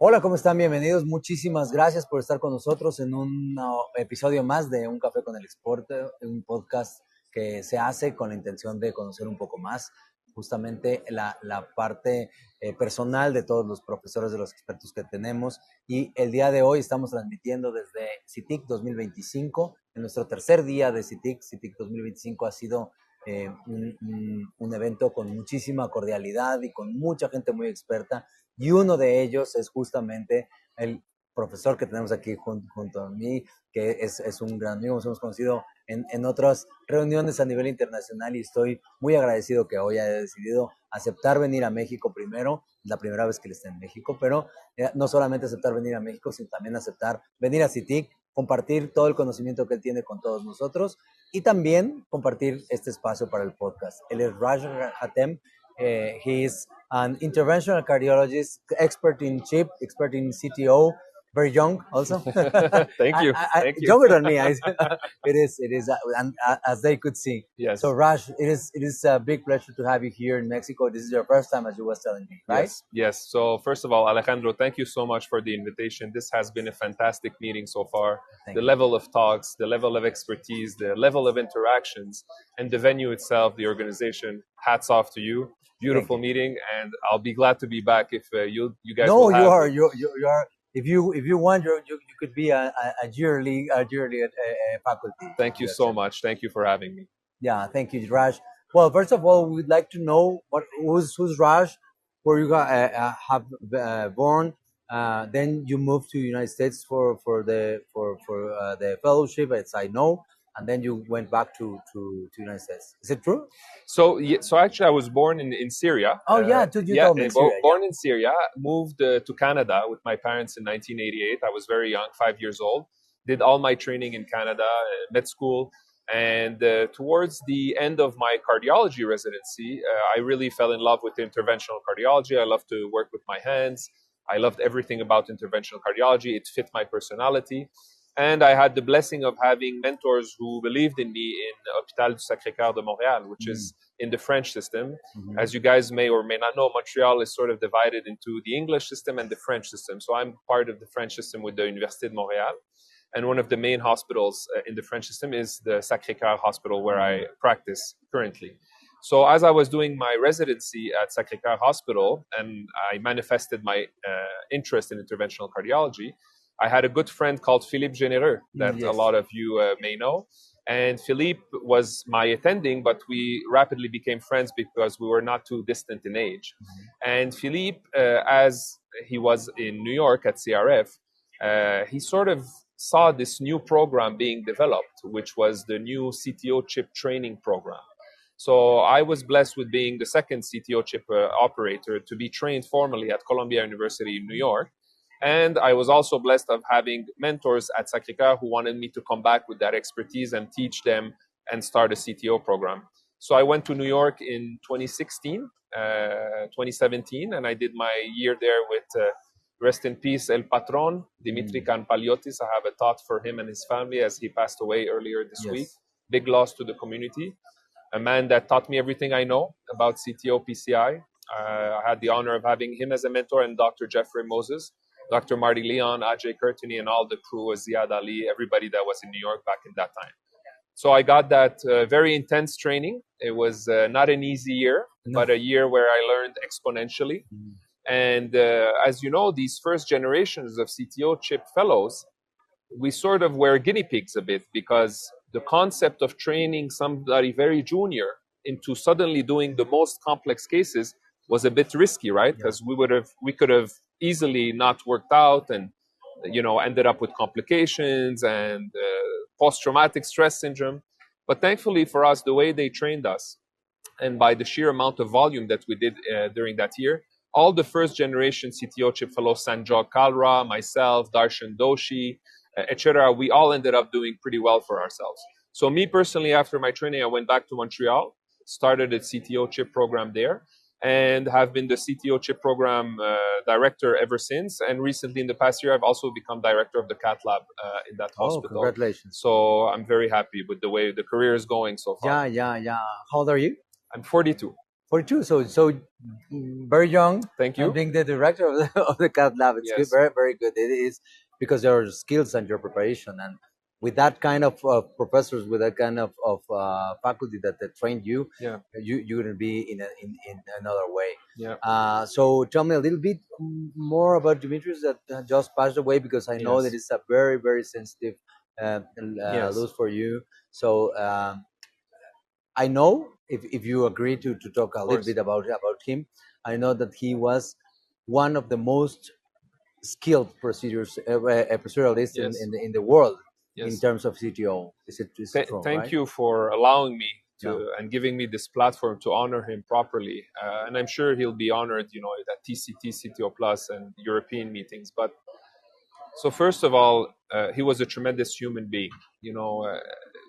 Hola, ¿cómo están? Bienvenidos. Muchísimas gracias por estar con nosotros en un episodio más de Un Café con el Experto, un podcast que se hace con la intención de conocer un poco más justamente la parte personal de todos los profesores, de los expertos que tenemos. Y el día de hoy estamos transmitiendo desde Citic 2025, en nuestro tercer día de Citic. Citic 2025 ha sido un evento con muchísima cordialidad y con mucha gente muy experta. Y uno de ellos es justamente el profesor que tenemos aquí junto a mí, que es un gran amigo. Nos hemos conocido en otras reuniones a nivel internacional y estoy muy agradecido que hoy haya decidido aceptar venir a México primero. Es la primera vez que él está en México, pero no solamente aceptar venir a México, sino también aceptar venir a Citic, compartir todo el conocimiento que él tiene con todos nosotros y también compartir este espacio para el podcast. Él es Raja Hatem. He is an interventional cardiologist, expert in CHIP, expert in CTO, very young also. Thank you. Thank you. Younger than me. It is, and as they could see. Yes. So Raj, it is a big pleasure to have you here in Mexico. This is your first time, as you was telling me, right? Yes. So first of all, Alejandro, thank you so much for the invitation. This has been a fantastic meeting so far. The level of talks, the level of expertise, the level of interactions, and the venue itself, the organization. Hats off to you. Beautiful meeting, and I'll be glad to be back if you guys. No, you are. If you want, you could be a yearly faculty. Thank you so much. Thank you for having me. Yeah, thank you, Raj. Well, first of all, we'd like to know who's Raj, where you have born. Then you moved to the United States for the fellowship, as I know, and then you went back to the United States. Is it true? So actually, I was born in Syria. Oh, you told me. Born in Syria, moved to Canada with my parents in 1988. I was very young, 5 years old. Did all my training in Canada, med school. And towards the end of my cardiology residency, I really fell in love with interventional cardiology. I love to work with my hands. I loved everything about interventional cardiology. It fit my personality. And I had the blessing of having mentors who believed in me in Hôpital du Sacré-Cœur de Montréal, which is in the French system. Mm-hmm. As you guys may or may not know, Montreal is sort of divided into the English system and the French system. So I'm part of the French system with the Université de Montréal. And one of the main hospitals in the French system is the Sacré-Cœur Hospital, where I practice currently. So as I was doing my residency at Sacré-Cœur Hospital, and I manifested my interest in interventional cardiology, I had a good friend called Philippe Généreux that a lot of you may know. And Philippe was my attending, but we rapidly became friends because we were not too distant in age. Mm-hmm. And Philippe, as he was in New York at CRF, he sort of saw this new program being developed, which was the new CTO chip training program. So I was blessed with being the second CTO chip operator to be trained formally at Columbia University in New York. And I was also blessed of having mentors at Sacré-Cœur who wanted me to come back with that expertise and teach them and start a CTO program. So I went to New York in 2017, and I did my year there with, rest in peace, El Patron, Dimitri Karmpaliotis. I have a thought for him and his family as he passed away earlier this week. Big loss to the community. A man that taught me everything I know about CTO PCI. I had the honor of having him as a mentor, and Dr. Jeffrey Moses, Dr. Marty Leon, Ajay Kurtini, and all the crew, Ziad Ali, everybody that was in New York back in that time. So I got that very intense training. It was not an easy year, but a year where I learned exponentially. And as you know, these first generations of CTO chip fellows, we sort of were guinea pigs a bit, because the concept of training somebody very junior into suddenly doing the most complex cases was a bit risky, right? Because we could have easily not worked out and, ended up with complications and post-traumatic stress syndrome. But thankfully for us, the way they trained us, and by the sheer amount of volume that we did during that year, all the first generation CTO chip fellows, Sanjog Kalra, myself, Darshan Doshi, etc., we all ended up doing pretty well for ourselves. So me personally, after my training, I went back to Montreal, started a CTO chip program there, and have been the CTO chip program director ever since. And recently, in the past year, I've also become director of the cath lab in that hospital. Congratulations. So I'm very happy with the way the career is going so far. Yeah. How old are you? I'm 42. 42. So very young. Thank you. And being the director of the cath lab, it's good, Yes. very, very good. It is because your skills and your preparation, and with that kind of professors, with that kind of faculty that trained you, Yeah. you wouldn't be in another way. Yeah. So tell me a little bit more about Dimitris that just passed away, because I know Yes. that it's a very, very sensitive Yes. loss for you. So I know if you agree to talk a little course. bit about him, I know that he was one of the most skilled proceduralists Yes. in the world in Yes. terms of CTO. Is it true, Thank right? you for allowing me to Yeah. and giving me this platform to honor him properly. And I'm sure he'll be honored, at TCT, CTO Plus, and European meetings. But so first of all, he was a tremendous human being.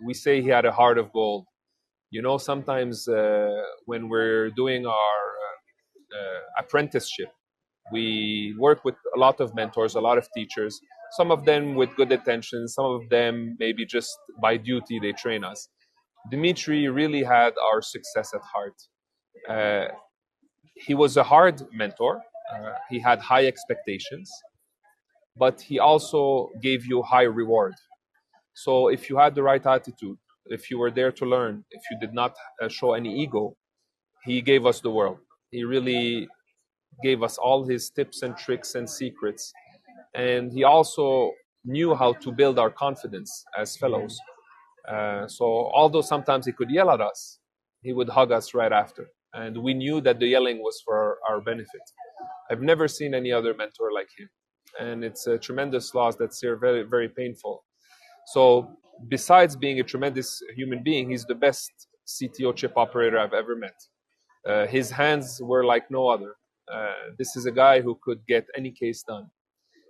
We say he had a heart of gold. Sometimes when we're doing our apprenticeship, we work with a lot of mentors, a lot of teachers, some of them with good intentions, some of them maybe just by duty they train us. Dimitri really had our success at heart. He was a hard mentor. He had high expectations, but he also gave you high reward. So if you had the right attitude, if you were there to learn, if you did not show any ego, he gave us the world. He really gave us all his tips and tricks and secrets. And he also knew how to build our confidence as fellows. So although sometimes he could yell at us, he would hug us right after. And we knew that the yelling was for our benefit. I've never seen any other mentor like him. And it's a tremendous loss that's very, very painful. So besides being a tremendous human being, he's the best CTO chip operator I've ever met. His hands were like no other. This is a guy who could get any case done.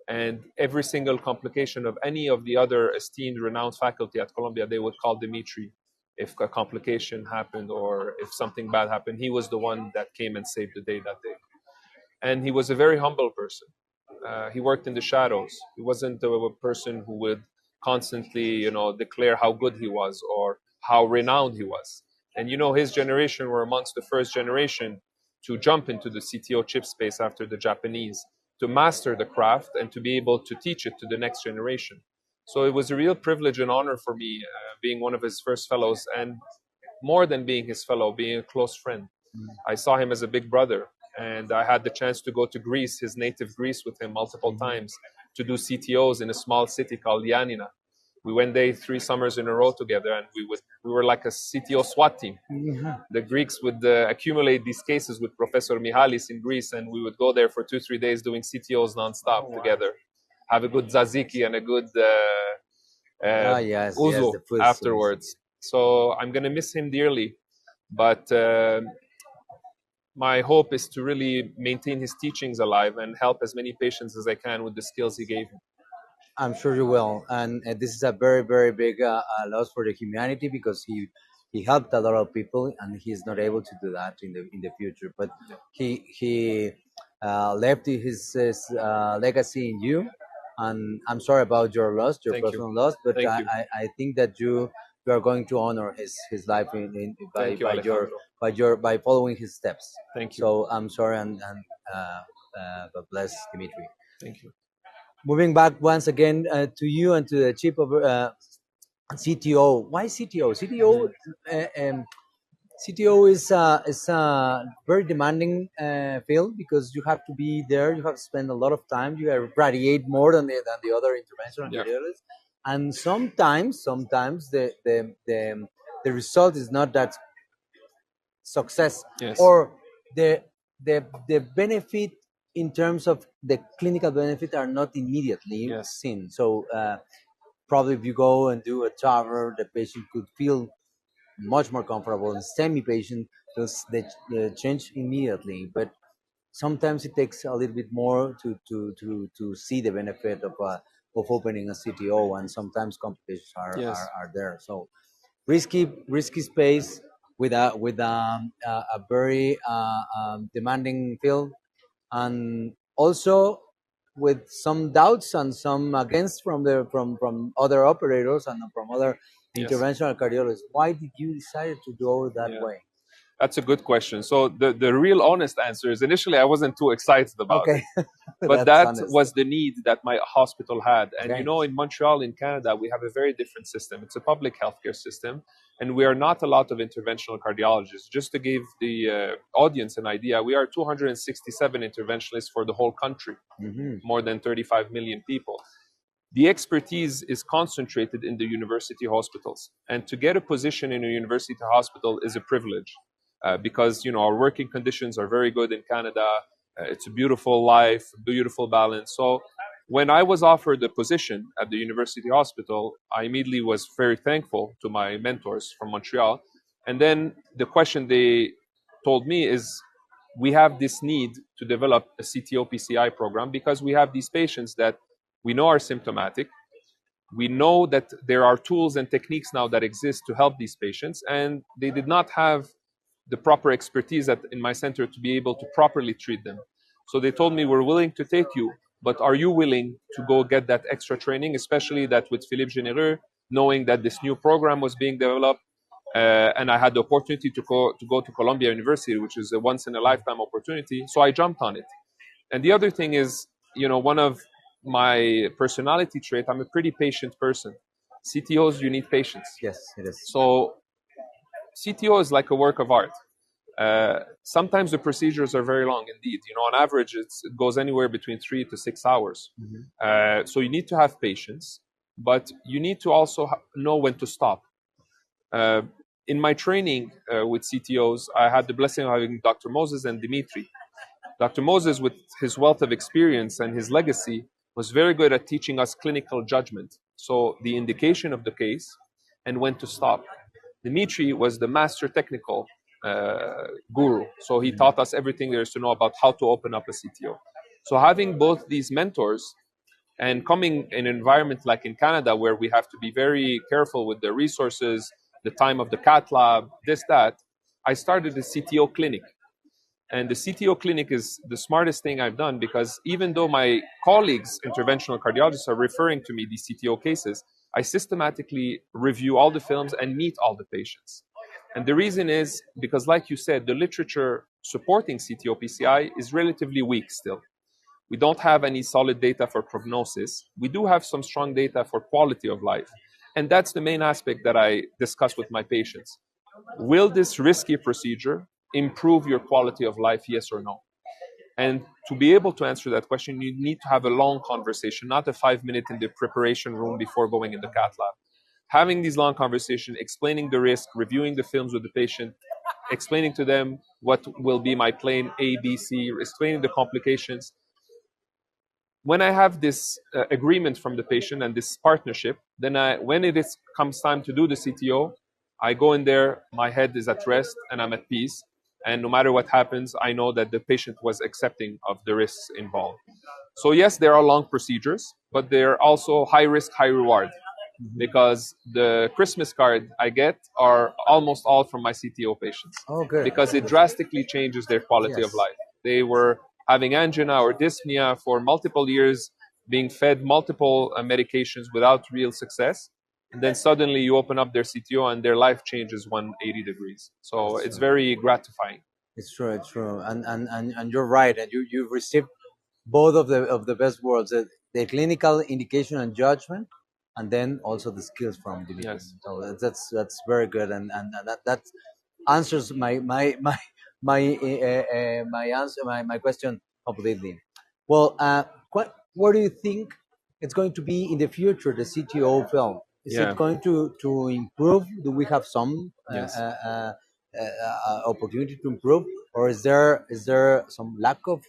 And every single complication of any of the other esteemed, renowned faculty at Columbia, they would call Dimitri if a complication happened or if something bad happened. He was the one that came and saved the day that day. And he was a very humble person. He worked in the shadows. He wasn't a person who would constantly, declare how good he was or how renowned he was. And his generation were amongst the first generation to jump into the CTO chip space after the Japanese, to master the craft and to be able to teach it to the next generation. So it was a real privilege and honor for me being one of his first fellows, and more than being his fellow, being a close friend. I saw him as a big brother, and I had the chance to go to Greece, his native Greece, with him multiple times to do CTOs in a small city called Yanina. We went there 3 summers in a row together, and we were like a CTO SWAT team. The Greeks would accumulate these cases with Professor Mihalis in Greece, and we would go there for 2-3 days doing CTOs nonstop together. Have a good tzatziki and a good Yes, uzu the food afterwards. So I'm going to miss him dearly, but my hope is to really maintain his teachings alive and help as many patients as I can with the skills he gave me. I'm sure you will, and this is a very, very big loss for the humanity, because he helped a lot of people, and he's not able to do that in the future. But he left his legacy in you, and I'm sorry about your loss, your personal loss, but I think that you are going to honor his life by following his steps. Thank you. So I'm sorry, and God bless Dimitri. Thank you. Moving back once again to you and to the chief of CTO. Why CTO? CTO is a very demanding field, because you have to be there. You have to spend a lot of time. You have to radiate more than the other interventional cardiologists, and sometimes the result is not that success, or the benefit in terms of the clinical benefit are not immediately seen. So probably if you go and do a TAVR, the patient could feel much more comfortable. And STEMI patient does the change immediately, but sometimes it takes a little bit more to see the benefit of opening a CTO, and sometimes complications are there. So risky space with a very demanding field, and also with some doubts and some against from other operators and from other interventional cardiologists. Why did you decide to go that way? That's a good question. So the real honest answer is initially I wasn't too excited about it. But that was the need that my hospital had. And you know, in Montreal, in Canada, we have a very different system. It's a public healthcare system, and we are not a lot of interventional cardiologists. Just to give the audience an idea, we are 267 interventionalists for the whole country, more than 35 million people. The expertise is concentrated in the university hospitals. And to get a position in a university hospital is a privilege because, you know, our working conditions are very good in Canada. It's a beautiful life, beautiful balance. So when I was offered a position at the university hospital, I immediately was very thankful to my mentors from Montreal. And then the question they told me is, we have this need to develop a CTO PCI program because we have these patients that we know are symptomatic. We know that there are tools and techniques now that exist to help these patients, and they did not have the proper expertise in my center to be able to properly treat them. So they told me, we're willing to take you, but are you willing to go get that extra training, especially that with Philippe Généreux, knowing that this new program was being developed, and I had the opportunity to go to Columbia University, which is a once-in-a-lifetime opportunity, so I jumped on it. And the other thing is, you know, one of my personality trait, I'm a pretty patient person. CTOs, you need patience. Yes, it is. So CTO is like a work of art. Sometimes the procedures are very long indeed. You know, on average, it goes anywhere between 3 to 6 hours. So you need to have patience, but you need to also know when to stop. In my training with CTOs, I had the blessing of having Dr. Moses and Dimitri. Dr. Moses, with his wealth of experience and his legacy, was very good at teaching us clinical judgment. So the indication of the case and when to stop. Dimitri was the master technical guru. So he taught us everything there is to know about how to open up a CTO. So having both these mentors and coming in an environment like in Canada, where we have to be very careful with the resources, the time of the cath lab, this, that, I started a CTO clinic. And the CTO clinic is the smartest thing I've done because even though my colleagues, interventional cardiologists, are referring to me these CTO cases, I systematically review all the films and meet all the patients. And the reason is because, like you said, the literature supporting CTO PCI is relatively weak still. We don't have any solid data for prognosis. We do have some strong data for quality of life. And that's the main aspect that I discuss with my patients. Will this risky procedure improve your quality of life, yes or no? And to be able to answer that question, you need to have a long conversation, not a 5-minute in the preparation room before going in the cath lab. Having these long conversations, explaining the risk, reviewing the films with the patient, explaining to them what will be my plan A, B, C, explaining the complications. When I have this agreement from the patient and this partnership, then when it comes time to do the CTO, I go in there, my head is at rest, and I'm at peace. And no matter what happens, I know that the patient was accepting of the risks involved. So yes, there are long procedures, but they're also high risk, high reward. Because the Christmas card I get are almost all from my CTO patients. Oh, good. Because it drastically changes their quality of life. They were having angina or dyspnea for multiple years, being fed multiple medications without real success. And then suddenly you open up their CTO and their life changes 180 degrees. So it's very gratifying. It's true, it's true. And you're right. And you've received both of the best worlds, the clinical indication and judgment, and then also the skills from Dimitri. Yes. So that's very good, and that answers my question completely. Well, what do you think it's going to be in the future? The CTO film, is it going to improve? Do we have some opportunity to improve, or is there some lack of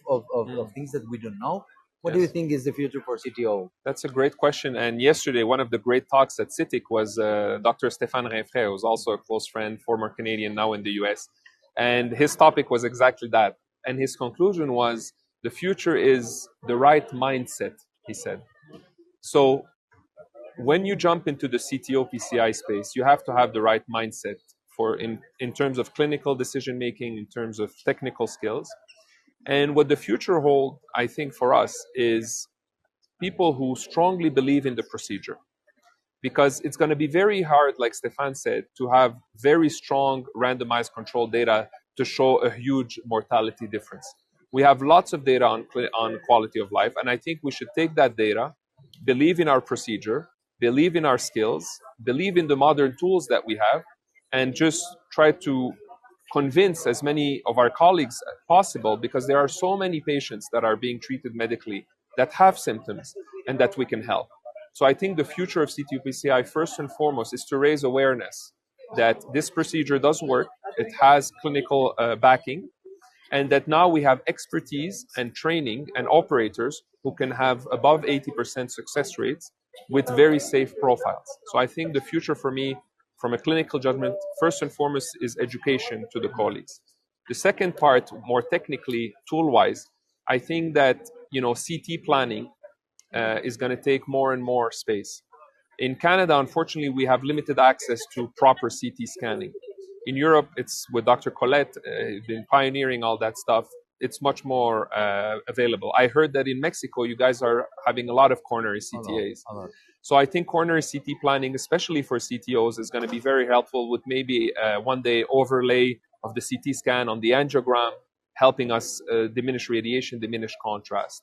things that we don't know? What do you think is the future for CTO? That's a great question. And yesterday, one of the great talks at Citic was Dr. Stéphane Rinfray, who's also a close friend, former Canadian, now in the US. And his topic was exactly that. And his conclusion was, the future is the right mindset, he said. So when you jump into the CTO PCI space, you have to have the right mindset for in terms of clinical decision-making, in terms of technical skills. And what the future holds, I think, for us is people who strongly believe in the procedure. Because it's going to be very hard, like Stefan said, to have very strong randomized controlled data to show a huge mortality difference. We have lots of data on quality of life, and I think we should take that data, believe in our procedure, believe in our skills, believe in the modern tools that we have, and just try to convince as many of our colleagues as possible, because there are so many patients that are being treated medically that have symptoms and that we can help. So I think the future of CT-UPCI, first and foremost, is to raise awareness that this procedure does work, it has clinical backing, and that now we have expertise and training and operators who can have above 80% success rates with very safe profiles. So I think the future for me, from a clinical judgment, first and foremost, is education to the colleagues. The second part, more technically, tool-wise, I think that CT planning is going to take more and more space. In Canada, unfortunately, we have limited access to proper CT scanning. In Europe, it's with Dr. Colette, been pioneering all that stuff. It's much more available. I heard that in Mexico, you guys are having a lot of coronary CTAs. So I think coronary CT planning, especially for CTOs, is going to be very helpful with maybe one day overlay of the CT scan on the angiogram, helping us diminish radiation, diminish contrast.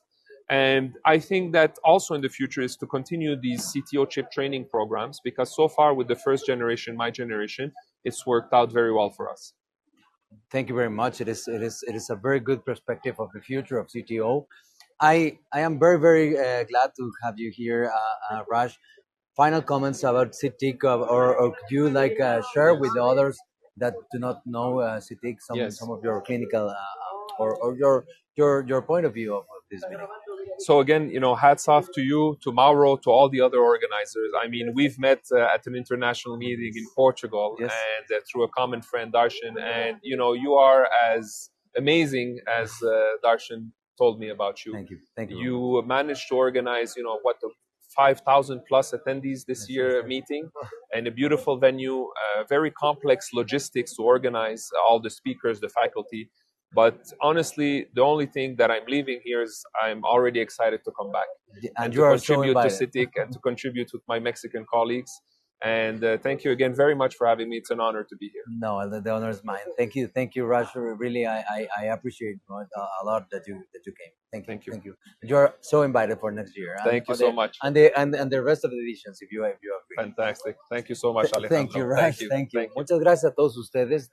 And I think that also in the future is to continue these CTO chip training programs, because so far with the first generation, my generation, it's worked out very well for us. Thank you very much. It is a very good perspective of the future of CTO. I am very, very glad to have you here, Raj. Final comments about Citic, or could you share with the others that do not know Citic some of your clinical or your point of view of this meeting? So again, hats off to you, to Mauro, to all the other organizers. I mean, we've met at an international meeting in Portugal, and through a common friend, Darshan. And you are as amazing as Darshan told me about you. Thank you. You managed to organize, the 5,000 plus attendees this year meeting, and a beautiful venue, very complex logistics to organize all the speakers, the faculty. But honestly, the only thing that I'm leaving here is I'm already excited to come back and to contribute to Citic and to contribute with my Mexican colleagues. And thank you again very much for having me. It's an honor to be here. No, the honor is mine. Thank you, Raj. Really, I appreciate a lot that you came. Thank you. You're so invited for next year. Thank you so much. And the rest of the editions, if you have. Fantastic. Thank you so much, Alejandro. Thank you, Raj. Thank you. Muchas gracias a todos ustedes.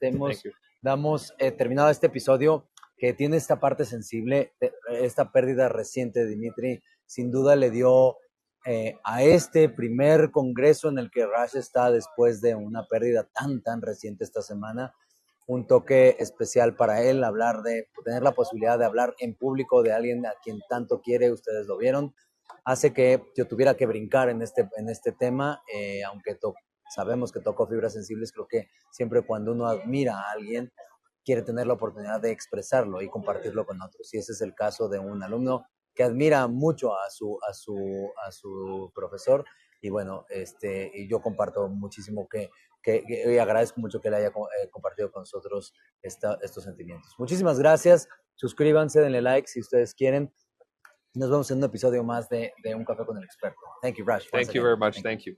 Damos terminado este episodio que tiene esta parte sensible, esta pérdida reciente de Dimitri. Sin duda le dio a este primer congreso en el que Raj está después de una pérdida tan reciente esta semana, un toque especial para él, tener la posibilidad de hablar en público de alguien a quien tanto quiere. Ustedes lo vieron, hace que yo tuviera que brincar en este tema, aunque sabemos que tocó fibras sensibles. Creo que siempre cuando uno admira a alguien, quiere tener la oportunidad de expresarlo y compartirlo con otros. Y ese es el caso de un alumno que admira mucho a su profesor. Y bueno, y yo comparto muchísimo y agradezco mucho que él haya compartido con nosotros estos sentimientos. Muchísimas gracias. Suscríbanse, denle like si ustedes quieren. Nos vemos en un episodio más de Un Café con el Experto. Thank you, Raj. Thank you very much. Thank you.